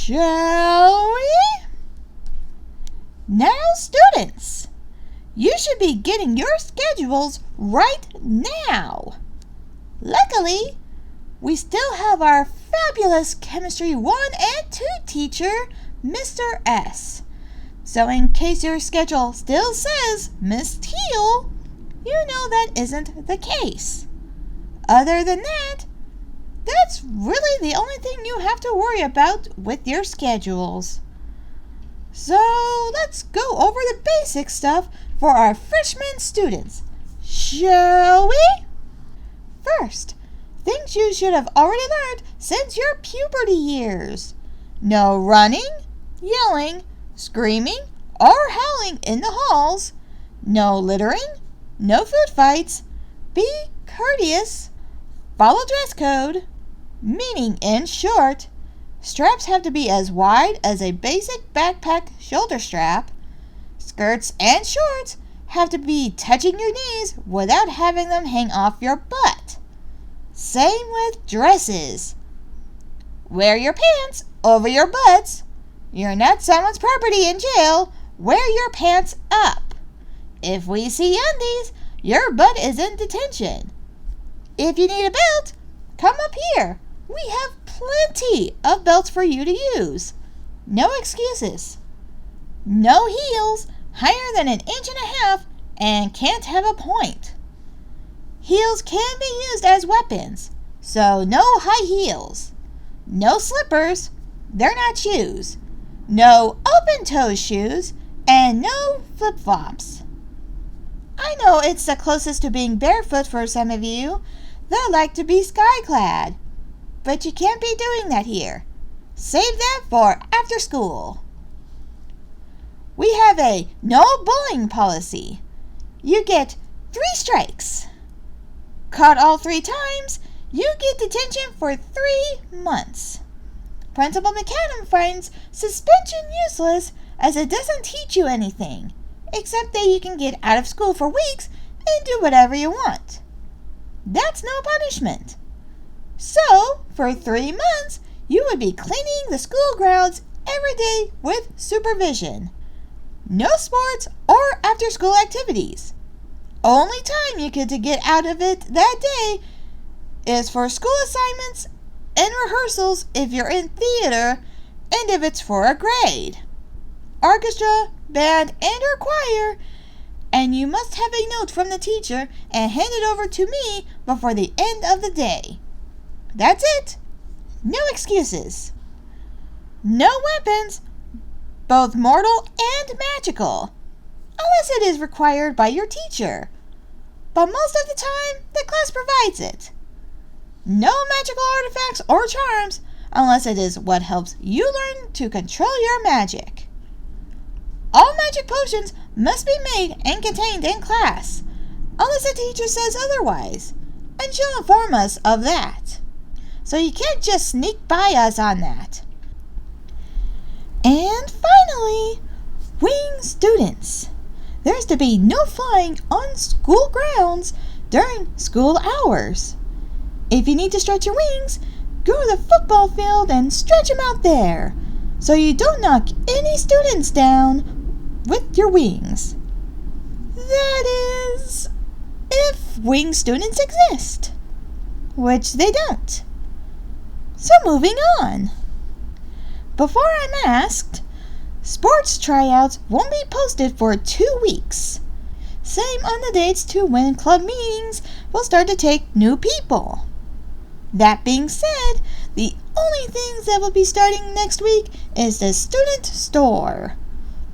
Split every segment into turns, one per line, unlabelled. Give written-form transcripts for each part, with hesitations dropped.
Shall we? Now, students, you should be getting your schedules right now. Luckily, we still have our fabulous Chemistry 1 and 2 teacher, Mr. S. So in case your schedule still says Miss Teal, you know that isn't the case. Other than that, that's really the only thing you have to worry about with your schedules. So let's go over the basic stuff for our freshman students, shall we? First, things you should have already learned since your puberty years. No running, yelling, screaming, or howling in the halls. No littering, no food fights. Be courteous. Follow dress code. Meaning, in short, straps have to be as wide as a basic backpack shoulder strap. Skirts and shorts have to be touching your knees without having them hang off your butt. Same with dresses. Wear your pants over your butts. You're not someone's property in jail. Wear your pants up. If we see undies, your butt is in detention. If you need a belt, come up here. We have plenty of belts for you to use. No excuses. No heels higher than 1.5 inches and can't have a point. Heels can be used as weapons, so no high heels. No slippers, they're not shoes. No open-toe shoes, and no flip-flops. I know it's the closest to being barefoot for some of you that like to be sky-clad, but you can't be doing that here. Save that for after school. We have a no bullying policy. You get 3 strikes. Caught all 3 times, you get detention for 3 months. Principal McAdam finds suspension useless as it doesn't teach you anything, except that you can get out of school for weeks and do whatever you want. That's no punishment. So, for 3 months, you would be cleaning the school grounds every day with supervision. No sports or after-school activities. Only time you get to get out of it that day is for school assignments and rehearsals if you're in theater and if it's for a grade. Orchestra, band, and or choir, and you must have a note from the teacher and hand it over to me before the end of the day. That's it. No excuses. No weapons, both mortal and magical, unless it is required by your teacher. But most of the time, the class provides it. No magical artifacts or charms, unless it is what helps you learn to control your magic. All magic potions must be made and contained in class, unless the teacher says otherwise, and she'll inform us of that. So you can't just sneak by us on that. And finally, wing students. There's to be no flying on school grounds during school hours. If you need to stretch your wings, go to the football field and stretch them out there, so you don't knock any students down with your wings. That is, if wing students exist, which they don't. So moving on. Before I'm asked, sports tryouts won't be posted for 2 weeks. Same on the dates to when club meetings will start to take new people. That being said, the only things that will be starting next week is the student store,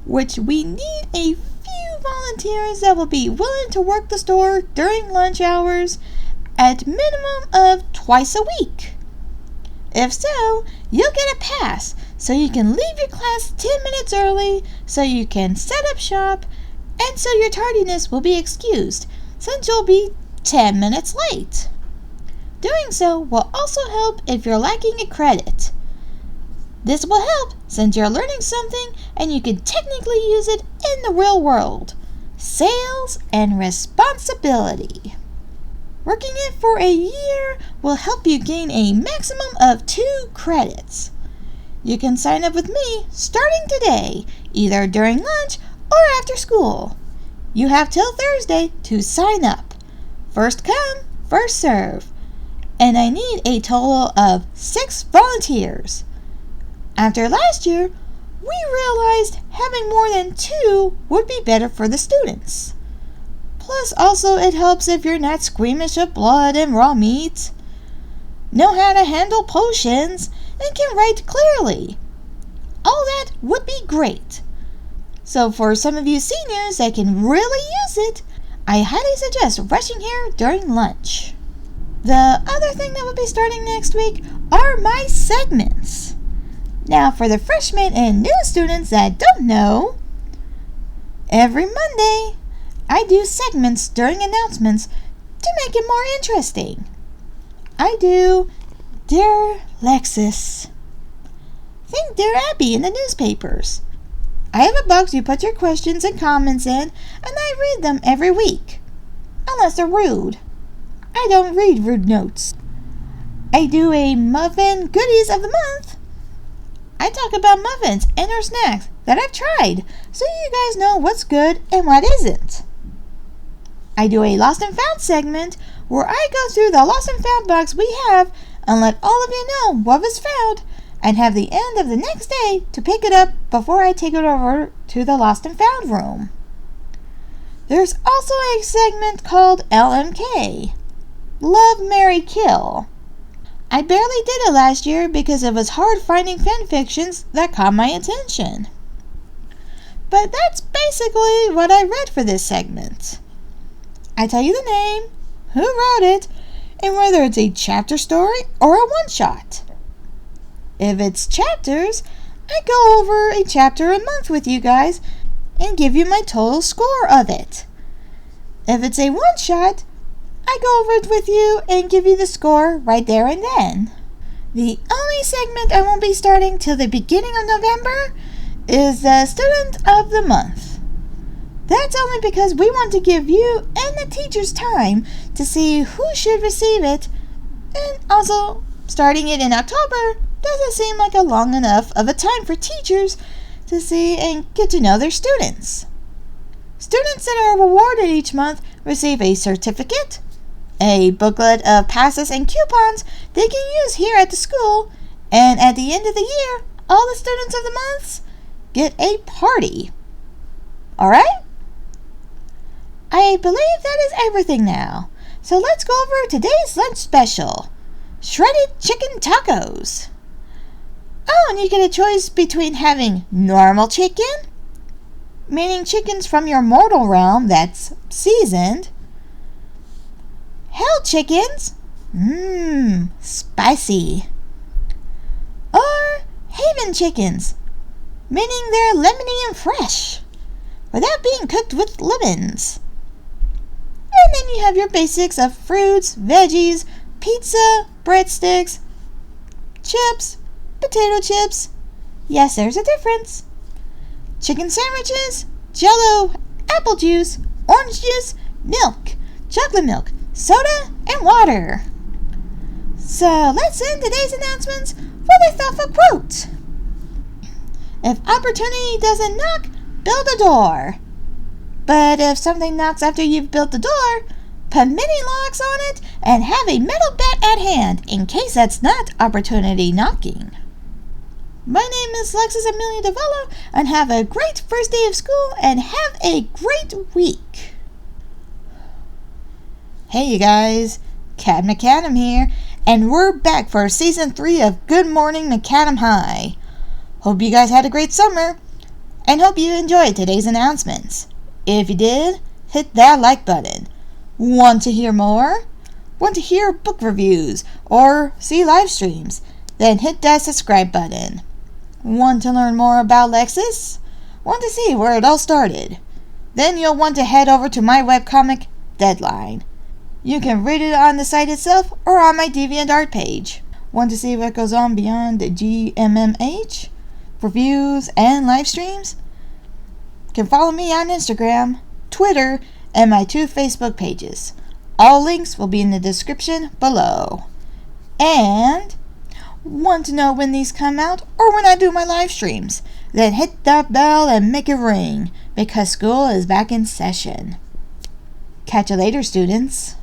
which we need a few volunteers that will be willing to work the store during lunch hours at minimum of twice a week. If so, you'll get a pass so you can leave your class 10 minutes early so you can set up shop, and so your tardiness will be excused since you'll be 10 minutes late. Doing so will also help if you're lacking a credit. This will help since you're learning something and you can technically use it in the real world. Sales and responsibility. Working it for a year will help you gain a maximum of 2 credits. You can sign up with me starting today, either during lunch or after school. You have till Thursday to sign up. First come, first serve. And I need a total of 6 volunteers. After last year, we realized having more than 2 would be better for the students. Plus, also it helps if you're not squeamish of blood and raw meat, know how to handle potions, and can write clearly. All that would be great. So for some of you seniors that can really use it, I highly suggest rushing here during lunch. The other thing that will be starting next week are my segments. Now for the freshmen and new students that don't know, every Monday I do segments during announcements to make it more interesting. I do Dear Lexus. Think Dear Abby in the newspapers. I have a box you put your questions and comments in, and I read them every week. Unless they're rude. I don't read rude notes. I do a Muffin Goodies of the Month. I talk about muffins and or snacks that I've tried, so you guys know what's good and what isn't. I do a Lost and Found segment where I go through the Lost and Found box we have and let all of you know what was found, and have the end of the next day to pick it up before I take it over to the Lost and Found room. There's also a segment called LMK, Love, Marry, Kill. I barely did it last year because it was hard finding fanfictions that caught my attention. But that's basically what I read for this segment. I tell you the name, who wrote it, and whether it's a chapter story or a one-shot. If it's chapters, I go over a chapter a month with you guys and give you my total score of it. If it's a one-shot, I go over it with you and give you the score right there and then. The only segment I won't be starting till the beginning of November is the Student of the Month. That's only because we want to give you and the teachers time to see who should receive it, and also starting it in October doesn't seem like a long enough of a time for teachers to see and get to know their students. Students that are awarded each month receive a certificate, a booklet of passes and coupons they can use here at the school, and at the end of the year, all the students of the months get a party. Alright? I believe that is everything now. So let's go over today's lunch special. Shredded chicken tacos. Oh, and you get a choice between having normal chicken, meaning chickens from your mortal realm that's seasoned, hell chickens, spicy, or haven chickens, meaning they're lemony and fresh, without being cooked with lemons. And then you have your basics of fruits, veggies, pizza, breadsticks, chips, potato chips. Yes, there's a difference. Chicken sandwiches, Jell-O, apple juice, orange juice, milk, chocolate milk, soda, and water. So let's end today's announcements with a thoughtful quote. If opportunity doesn't knock, build a door. But if something knocks after you've built the door, put many locks on it and have a metal bat at hand in case that's not opportunity knocking. My name is Lexus Amelia Devello, and have a great first day of school and have a great week. Hey you guys, KattMcAdam here, and we're back for Season 3 of Good Morning McAdam High. Hope you guys had a great summer, and hope you enjoyed today's announcements. If you did, hit that like button. Want to hear more? Want to hear book reviews or see live streams? Then hit that subscribe button. Want to learn more about Lexus? Want to see where it all started? Then you'll want to head over to my webcomic, Deadline. You can read it on the site itself or on my DeviantArt page. Want to see what goes on beyond the GMMH? Reviews and live streams? Can follow me on Instagram, Twitter, and my 2 Facebook pages. All links will be in the description below. And Want to know when these come out or when I do my live streams? Then hit that bell and make it ring, because school is back in session. Catch you later, students.